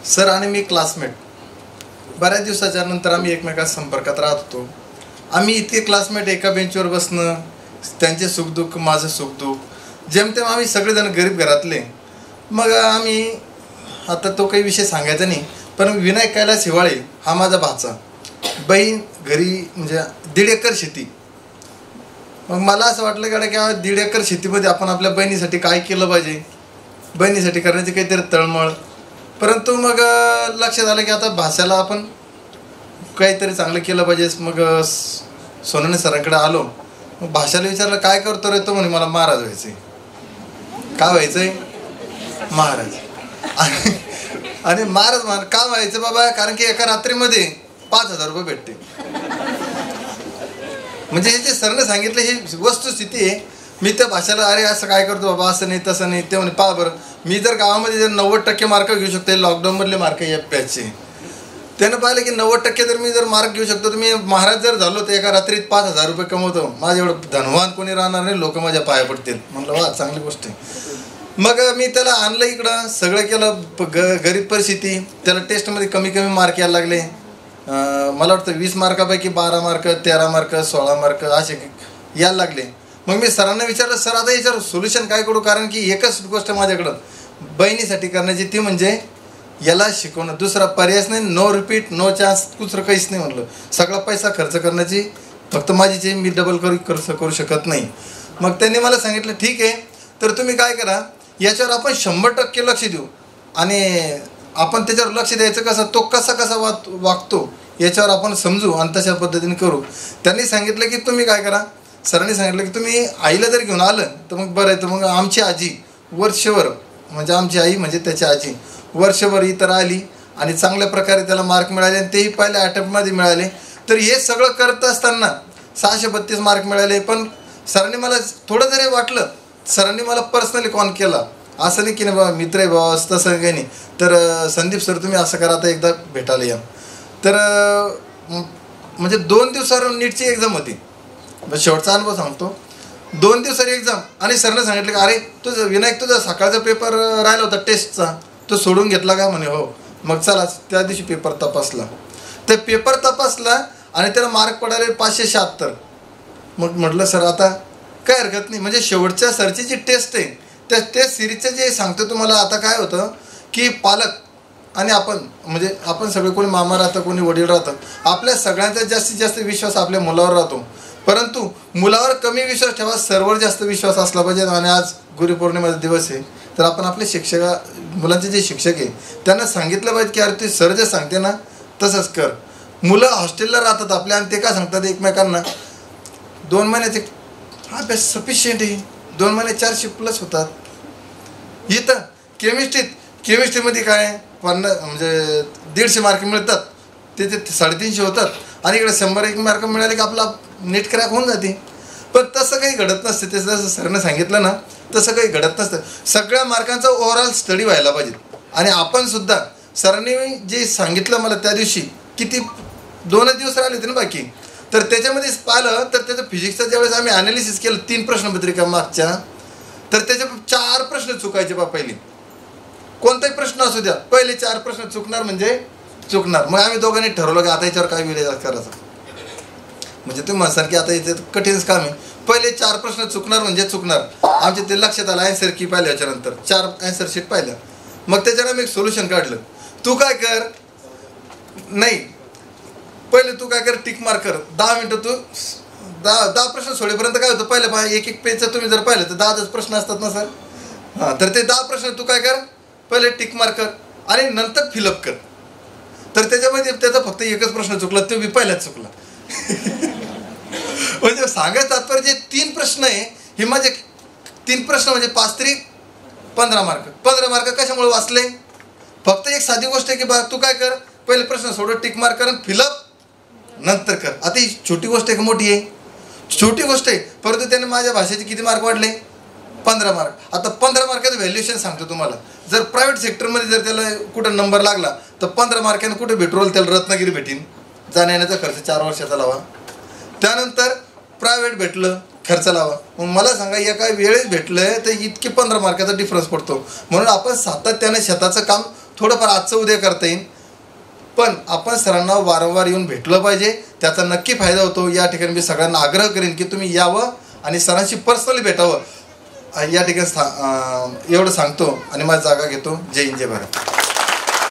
Sir आणि मी classmate. बऱ्याच दिवसाच्या नंतर आम्ही एकमेकांच्या संपर्कात राहत होतो. आम्ही इतके क्लासमेट एका बेंचवर बसणं, त्यांचे सुखदुःख माझं सुखदुःख, जेमतेम आम्ही सगळेजण गरीब घरातले. मग आम्ही आता तो काही विषय सांगायचा नाही, पण विनायक कैलास हिवाळे हा माझा भाचा. बहीण घरी म्हणजे 1.5 एकर शेती. मग मला असं वाटलं की 1.5 एकर शेतीमध्ये आपण आपल्या बहिणीसाठी काय केलं पाहिजे, बहिणीसाठी करण्याची काहीतरी तळमळ. परंतु मग लक्षात आलं की आता भाषाला आपण काहीतरी चांगलं केलं पाहिजे. मग सोनवणे सरांकडे आलो. मग भाषाला विचारलं काय करतो रे? तो म्हणे मला महाराज व्हायचं आहे. का व्हायचं आहे? महाराज. आणि महाराज का व्हायचं बाबा? कारण की एका रात्रीमध्ये 5,000 रुपये भेटते. म्हणजे हे जे सरने सांगितलं ही वस्तुस्थिती आहे. मी त्या भाषेला अरे असं काय करतो बाबा, असं नाही तसं नाही. ते म्हणे पहा बरं, मी जर गावामध्ये जर 90% मार्क घेऊ शकतो, लॉकडाऊनमधले मार्क या बॅचचे, त्यानं पाहिलं की 90% जर मी जर मार्क घेऊ शकतो तर मी महाराज जर झालो तर एका रात्रीत 5,000 रुपये कमवतो. माझं एवढं धनवान कोणी राहणार नाही, लोक माझ्या पाया पडतील. म्हणलं वा, चांगली गोष्ट आहे. मग मी त्याला आणलं इकडं, सगळं केलं. गरीब परिस्थिती. त्याला टेस्टमध्ये कमी मार्क यायला लागले. मला वाटतं 20 मार्कापैकी 12 मार्क, 13 मार्क, 16 मार्क असे यायला लागले. मग मी सरांना विचारलं, सर आता याच्यावर सोल्युशन काय करू? कारण की एकच गोष्ट माझ्याकडं बहिणीसाठी करण्याची, ती म्हणजे याला शिकवणं. दुसरा पर्यायच नाही. नो रिपीट, नो चान्स, दुसरं काहीच नाही. म्हणलं सगळा पैसा खर्च करण्याची फक्त माझीच आहे, मी डबल करू शकत नाही. मग त्यांनी मला सांगितलं ठीक आहे, तर तुम्ही काय करा, याच्यावर आपण 100% लक्ष देऊ आणि आपण त्याच्यावर लक्ष द्यायचं कसं, तो कसा वागतो याच्यावर आपण समजू आणि तशा पद्धतीने करू. त्यांनी सांगितलं की तुम्ही काय करा, सरांनी सांगितलं की तुम्ही आईला जर घेऊन आलं तर मग बरं आहे. तर मग आमची आजी वर्षभर, म्हणजे आमची आई म्हणजे त्याची आजी वर्षभर इतर आली आणि चांगल्या प्रकारे त्याला मार्क मिळाले आणि तेही पहिल्या अटेम्प्टमध्ये मिळाले. तर हे सगळं करत असताना 632 मार्क मिळाले. पण सरांनी मला थोडं जरी वाटलं, सरांनी मला पर्सनली कॉल केला. असं नाही की नाही बाबा मित्र आहे बाबा, तसं काही नाही. तर संदीप सर तुम्ही असं करा, आता एकदा भेटायला या. तर म्हणजे 2 दिवसावर नीटची एक्झाम होती. शेवटचा अनुभव सांगतो. 2 दिवसाची एक्झाम आणि सरनं सांगितलं की अरे तुझं विनायक, तुझा सकाळचा पेपर राहिला होता टेस्टचा, तो सोडून घेतला का? म्हणे हो. मग चला त्या दिवशी पेपर तपासला. तर पेपर तपासला आणि त्याला मार्क पडाले 576. मग म्हटलं सर आता काय हरकत नाही, म्हणजे शेवटच्या सरची जी टेस्ट आहे त्या टेस्ट सिरीजचं जे सांगतो तुम्हाला. आता काय होतं की पालक आणि आपण, म्हणजे आपण सगळे, कोणी मामा राहतं, कोणी वडील राहतं, आपल्या सगळ्यांचा जास्तीत जास्त विश्वास आपल्या मुलावर राहतो. परंतु मुलावर कमी विश्वास ठेवा, सर्वांवर जास्त विश्वास असला पाहिजे. आणि आज गुरुपौर्णिमेचा दिवस आहे, तर आपण आपले मुलांचे जे शिक्षक आहे त्यांना सांगितलं पाहिजे की अरे ते सर जे सांगते ना तसंच कर. मुलं हॉस्टेलला राहतात आपल्या आणि ते काय सांगतात एकमेकांना 2 महिन्याचे अभ्यास सफिशियंट आहे, 2 महिने 400+ होतात. इथं केमिस्ट्रीमध्ये काय 50 म्हणजे 150 मार्क मिळतात, ते 350 होतात आणि इकडे 101 मार्क मिळाले की आपला नीट क्रॅक होऊन जाते. पण तसं काही घडत नसते. ते जसं सरनं सांगितलं ना तसं काही घडत नसतं. सगळ्या मार्कांचा ओव्हरऑल स्टडी व्हायला पाहिजे. आणि आपण सुद्धा सरांनी जे सांगितलं मला त्या दिवशी, किती 2 दिवस राहिले होते ना बाकी, तर त्याच्यामध्ये पाहिलं तर त्याचं फिजिक्सचं ज्यावेळेस आम्ही ॲनालिसिस केलं 3 प्रश्नपत्रिका मागच्या, तर त्याच्या 4 प्रश्न चुकायचे बा. पहिले कोणताही प्रश्न असू द्या, पहिले 4 प्रश्न चुकणार म्हणजे चुकणार. मग आम्ही दोघांनी ठरवलं की आता याच्यावर काय विलेज करायचं. म्हणजे तुम्ही म्हणसाल की आता याचं कठीणच काम आहे. पहिले 4 प्रश्न चुकणार म्हणजे चुकणार. आमच्या ते लक्षात आलं. ॲन्सर की पाहिलं, याच्यानंतर 4 ॲन्सर शीट पाहिलं. मग त्याच्यानं मी एक सोल्युशन काढलं. तू काय कर, नाही पहिले तू काय कर, टिक मार्क कर. 10 मिनटं तू 10 प्रश्न सोडेपर्यंत काय होतं, पहिलं एक पेजचं तुम्ही जर पाहिलं तर 10 प्रश्न असतात ना सर. हां, तर ते 10 प्रश्न तू काय कर, पहिले टिक मार्क कर आणि नंतर फिलअप कर. तर त्याच्यामध्ये त्याचा फक्त एकच प्रश्न चुकला, तो मी पहिलाच चुकला. म्हणजे सांगायचं तात्पर्य जे 3 प्रश्न आहे, हे माझे 3 प्रश्न म्हणजे 5 त्रिक 15 मार्क. 15 मार्क कशामुळे वाचले? फक्त एक साधी गोष्ट आहे की बा तू काय कर, पहिले प्रश्न सोडव, टिक मार्क कर आणि फिलअप नंतर कर. आता ही छोटी गोष्ट आहे का मोठी आहे? छोटी गोष्ट आहे. परंतु त्याने माझ्या भाषेचे किती मार्क वाढले? 15 मार्क. आता 15 मार्काचं व्हॅल्युएशन सांगतो तुम्हाला. जर प्रायव्हेट सेक्टरमध्ये जर त्याला कुठं नंबर लागला तर 15 मार्काने कुठे भेटरोल त्याला रत्नागिरी भेटीन, जाण्या येण्याचा खर्च 4 वर्षाचा लावा. त्यानंतर प्रायव्हेट भेटलं, खर्च लावा. मग मला सांगा एका वेळेस भेटलं तर इतके 15 मार्काचा डिफरन्स पडतो. म्हणून आपण सातत्याने शेताचं काम थोडंफार आजचं उद्या करता येईल, पण आपण सरांना वारंवार येऊन भेटलं पाहिजे, त्याचा नक्की फायदा होतो. या ठिकाणी मी सगळ्यांना आग्रह करेन की तुम्ही यावं आणि सरांशी पर्सनली भेटावं. या ठिकाणी एवढं सांगतो आणि माझी जागा घेतो. जय हिंद, जय भारत.